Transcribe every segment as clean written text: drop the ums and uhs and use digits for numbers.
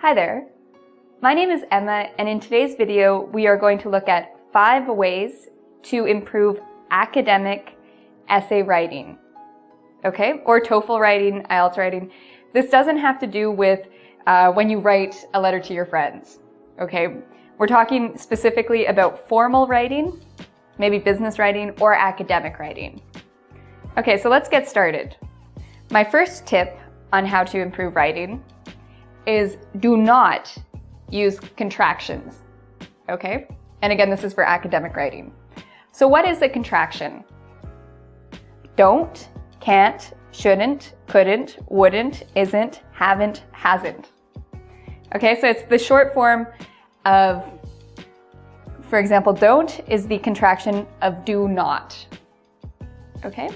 Hi there, my name is Emma, and in today's video we are going to look at 5 ways to improve academic essay writing, okay? Or TOEFL writing, IELTS writing. This doesn't have to do with when you write a letter to your friends, okay? We're talking specifically about formal writing, maybe business writing, or academic writing. Okay, so let's get started. My first tip on how to improve writing is do not use contractions, okay? And again, this is for academic writing. So what is a contraction? Don't, can't, shouldn't, couldn't, wouldn't, isn't, haven't, hasn't. Okay, so it's the short form of, for example, don't is the contraction of do not. Okay,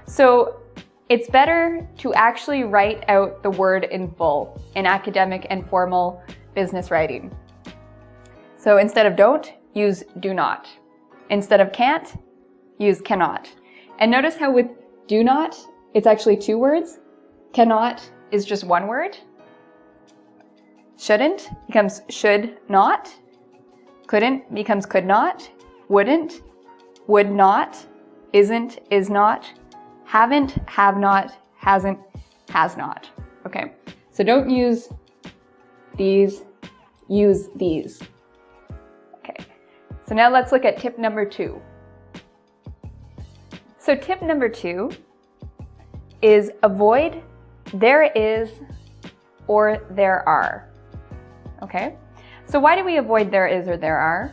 so it's better to actually write out the word in full in academic and formal business writing. So instead of don't, use do not. Instead of can't, use cannot. And notice how with do not, it's actually 2 words. Cannot is just 1 word. Shouldn't becomes should not. Couldn't becomes could not. Wouldn't, would not. Isn't, is not. Haven't, have not. Hasn't, has not. Okay, so don't use these, use these. Okay, so now let's look at tip number 2. So tip number 2 is avoid there is or there are. Okay, so why do we avoid there is or there are?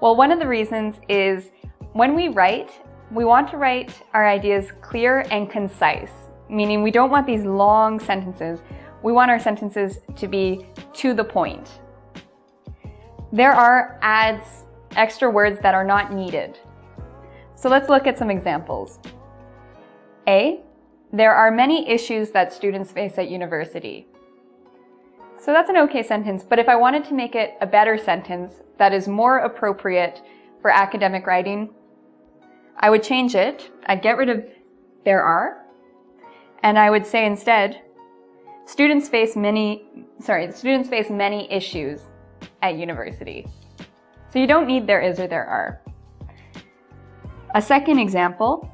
Well, one of the reasons is when we write, we want to write our ideas clear and concise, meaning we don't want these long sentences. We want our sentences to be to the point. There are adds extra words that are not needed. So let's look at some examples. A, there are many issues that students face at university. So that's an okay sentence, but if I wanted to make it a better sentence that is more appropriate for academic writing, I would change it. I'd get rid of there are, and I would say instead, students face many issues at university. So you don't need there is or there are. A second example,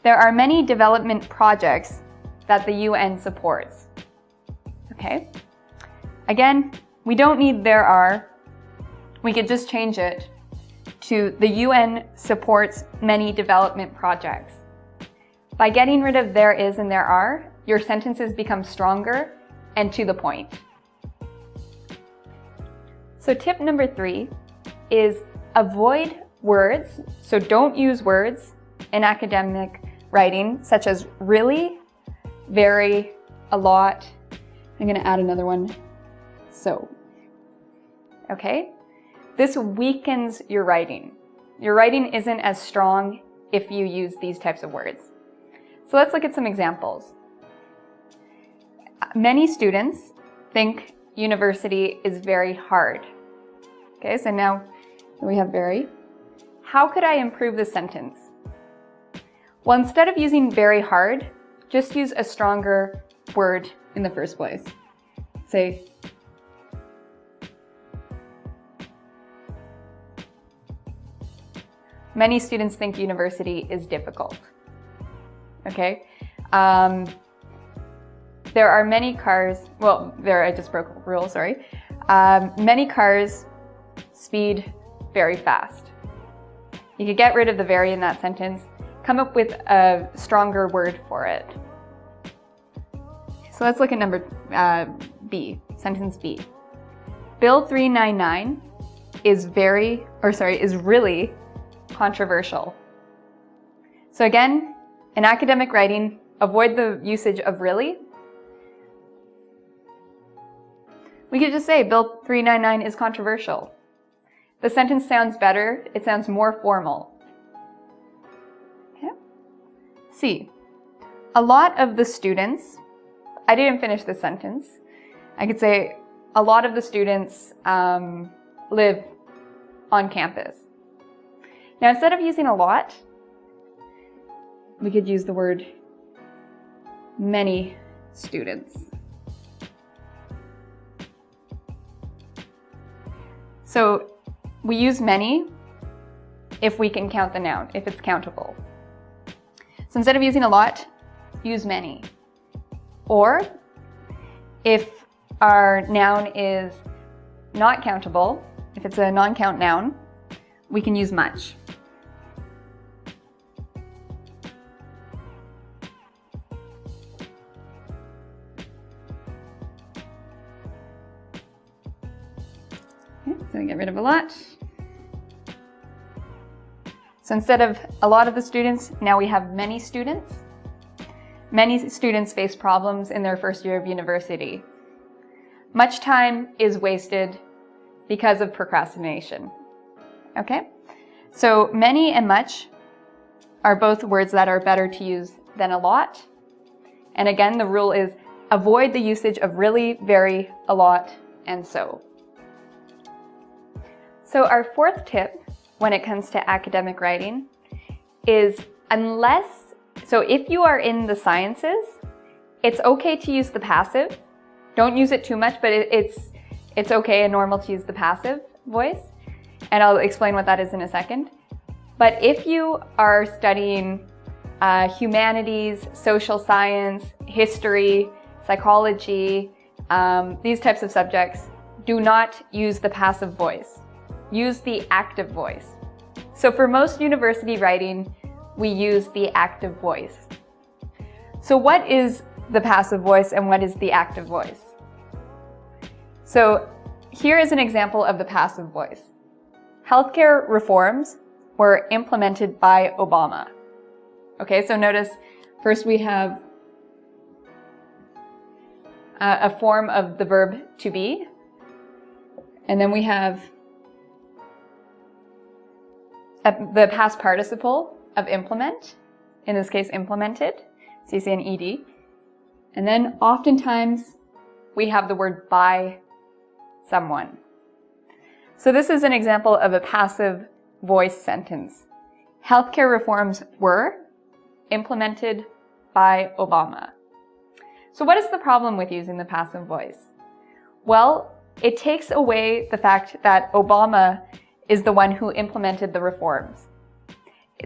there are many development projects that the UN supports. Okay? Again, we don't need there are. We could just change it to the UN supports many development projects. By getting rid of there is and there are, your sentences become stronger and to the point. So tip number 3 is avoid words. So don't use words in academic writing such as really, very, a lot. I'm going to add another one. So, okay? This weakens your writing. Your writing isn't as strong if you use these types of words. So let's look at some examples. Many students think university is very hard. Okay, so now we have very. How could I improve the sentence? Well, instead of using very hard, just use a stronger word in the first place. Say, many students think university is difficult. Okay? There are many cars, I just broke a rule, sorry. Many cars speed very fast. You could get rid of the very in that sentence, come up with a stronger word for it. So let's look at number B, sentence B. Bill 399 is really controversial. So again, in academic writing, avoid the usage of really. We could just say Bill 399 is controversial. The sentence sounds better, it sounds more formal. Okay. C, a lot of the students, I didn't finish this sentence. I could say a lot of the students live on campus. Now, instead of using a lot, we could use the word many students. So we use many if we can count the noun, if it's countable. So instead of using a lot, use many. Or if our noun is not countable, if it's a non-count noun, we can use much. Okay, so we get rid of a lot. So instead of a lot of the students, now we have many students. Many students face problems in their first year of university. Much time is wasted because of procrastination. Okay? So many and much are both words that are better to use than a lot. And again, the rule is avoid the usage of really, very, a lot, and so. So our fourth tip when it comes to academic writing is so if you are in the sciences, it's okay to use the passive. Don't use it too much, but it's okay and normal to use the passive voice. And I'll explain what that is in a second. But if you are studying humanities, social science, history, psychology, these types of subjects, do not use the passive voice. Use the active voice. So for most university writing, we use the active voice. So what is the passive voice and what is the active voice? So here is an example of the passive voice. Healthcare reforms were implemented by Obama. Okay, so notice first we have a form of the verb to be, and then we have the past participle of implement, in this case implemented, so you see an ed. And then oftentimes we have the word by someone. So this is an example of a passive voice sentence. Healthcare reforms were implemented by Obama. So what is the problem with using the passive voice? Well, it takes away the fact that Obama is the one who implemented the reforms.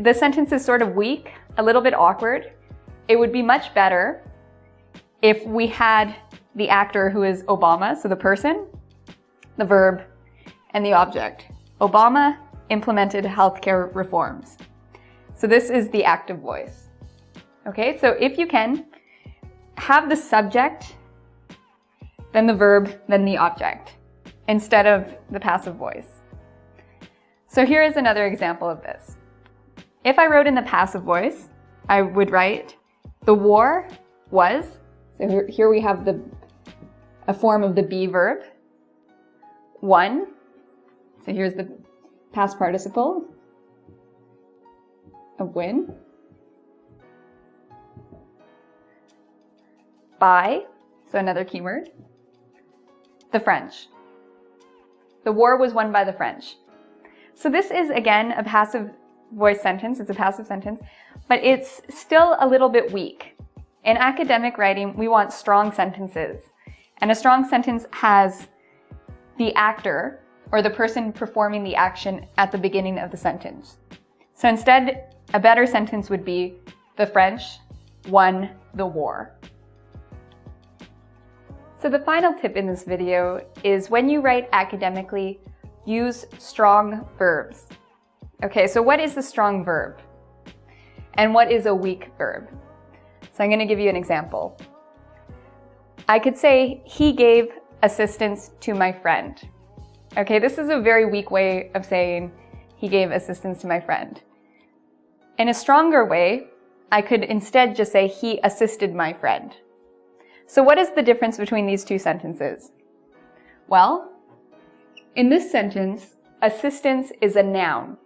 The sentence is sort of weak, a little bit awkward. It would be much better if we had the actor who is Obama, so the person, the verb, and the object. Obama implemented healthcare reforms. So this is the active voice. Okay, so if you can, have the subject, then the verb, then the object, instead of the passive voice. So here is another example of this. If I wrote in the passive voice, I would write, the war was, so here we have a form of the be verb, won, so here's the past participle of win, by, so another keyword, the French. The war was won by the French. So this is, again, a passive voice sentence. It's a passive sentence, but it's still a little bit weak. In academic writing, we want strong sentences. And a strong sentence has the actor, or the person performing the action, at the beginning of the sentence. So instead, a better sentence would be, the French won the war. So the final tip in this video is when you write academically, use strong verbs. Okay, so what is a strong verb? And what is a weak verb? So I'm going to give you an example. I could say, he gave assistance to my friend. Okay, this is a very weak way of saying, he gave assistance to my friend. In a stronger way, I could instead just say, he assisted my friend. So what is the difference between these two sentences? Well, in this sentence, assistance is a noun.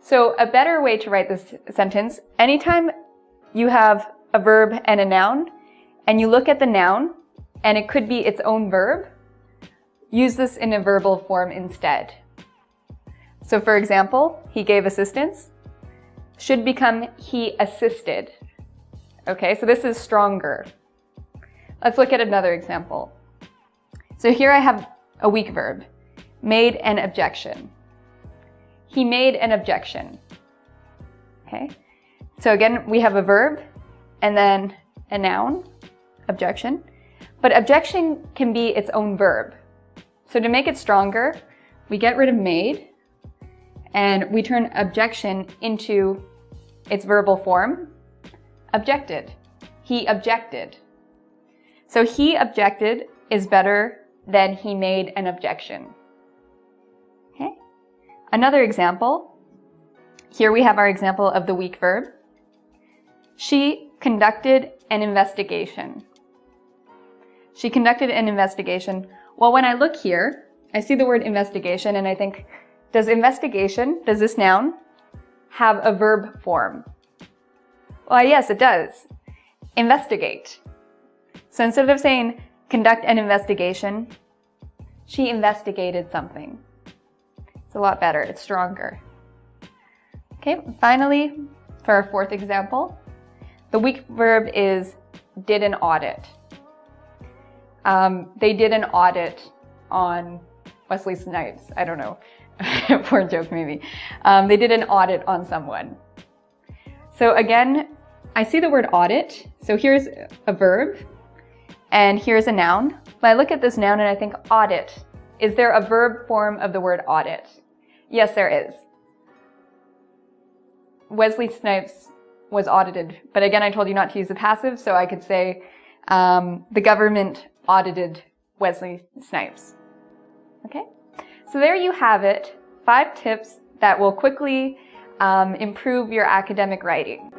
So a better way to write this sentence, anytime you have a verb and a noun, and you look at the noun, and it could be its own verb, use this in a verbal form instead. So for example, he gave assistance should become he assisted. Okay, so this is stronger. Let's look at another example. So here I have a weak verb. made an objection. He made an objection. Okay? So again, we have a verb and then a noun, objection. But objection can be its own verb. So to make it stronger, we get rid of made and we turn objection into its verbal form, objected. He objected. So he objected is better than he made an objection. Okay? Another example. Here we have our example of the weak verb. She conducted an investigation. She conducted an investigation. Well, when I look here, I see the word investigation and I think, does investigation, does this noun, have a verb form? Well, yes, it does. Investigate. So instead of saying conduct an investigation, she investigated something. It's a lot better, it's stronger. Okay, finally, for our fourth example, the weak verb is did an audit. They did an audit on Wesley Snipes. I don't know. Poor joke, maybe. They did an audit on someone. So again, I see the word audit. So here's a verb and here's a noun. But I look at this noun and I think audit. Is there a verb form of the word audit? Yes, there is. Wesley Snipes was audited. But again, I told you not to use the passive, so I could say the government audited Wesley Snipes. Okay? So there you have it, 5 tips that will quickly improve your academic writing.